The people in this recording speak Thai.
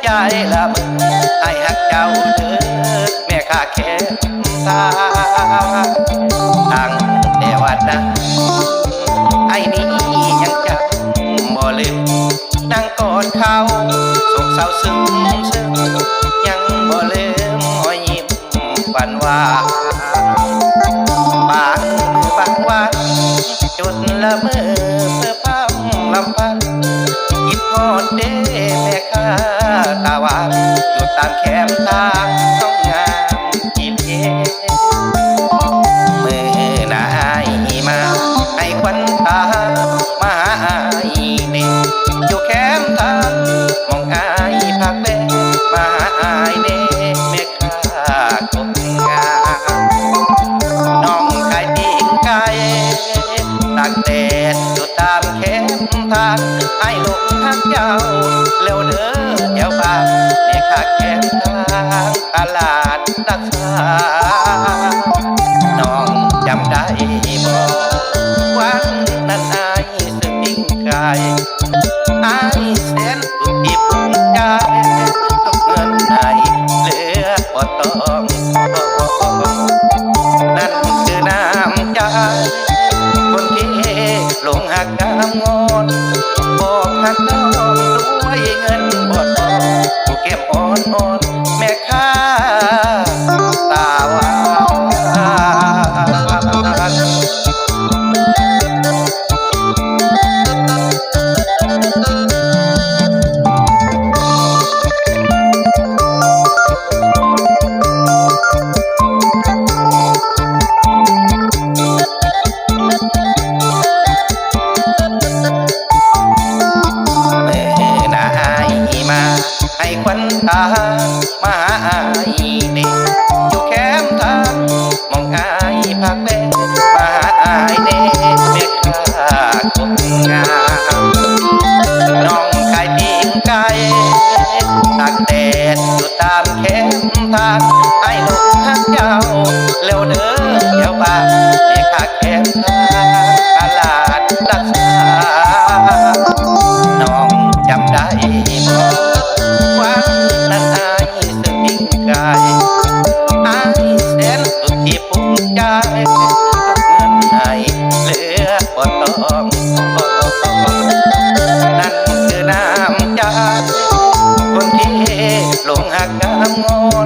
ใจละมึงไอ้หักเจ้าเด้อแม่ข้าแค่ตาตั้งแต่วันนั้นไอ้นี้ยังจำบ่ลืมนั่งกอดเขาโศกเศร้าซึมซึมยังบ่ลืมหอยยิ้มฝันว่าบางมือบางวันจุดละเมื่อเพื่อพังลำพันคิดฮอดเด้แม่ข้าตาหวานอยู่ตามแคมทางต้องงามกินเองมือหน้าอายมาให้ควันตามาหาอายนี่อยู่แคมทางมองอายพักเล่มาหาอายเด้แม่ข้ากบงามน้องขายปิ้งไก่ตากแดดอยู่ตามแคมทางให้ลงทักเจ้าเร็วเด้อเดี๋ยวบ้านแม่ข้าแคมทางตลาดรักษาน้องจำได้บ่วันนั้นอายซื้อปิ้งไก่อายแสนสุขที่ภูมิใจทุกเงินไหนเหลือบ่ต้องนั่นคือน้ำใจคนที่หลงหักน้ำงอนบอกหักน้องด้วยเงินบ่ทองผู้เก็บอ่อนแม่ค้าตาหวานให้ควันตามาหาอายนี่อยู่แคมทางมองอายพักเล่มาหาอายเน่แม่ข้ากบงามน้องขายปิ้งไก่ตากแดดอยู่ตามแคมทางให้ลงหักเจ้าเร็วเด้อเดี๋ยวบ้านแม่ข้าแคมทางตลาดรักษาน้องจำได้บ่วันนั้นอายซื้อปิ้งไก่อายแสนสุขที่ภูมิใจทุกเงินไหนเหลือบ่ต้องนั่นคือน้ำใจคนที่หลงหักน้ำงอน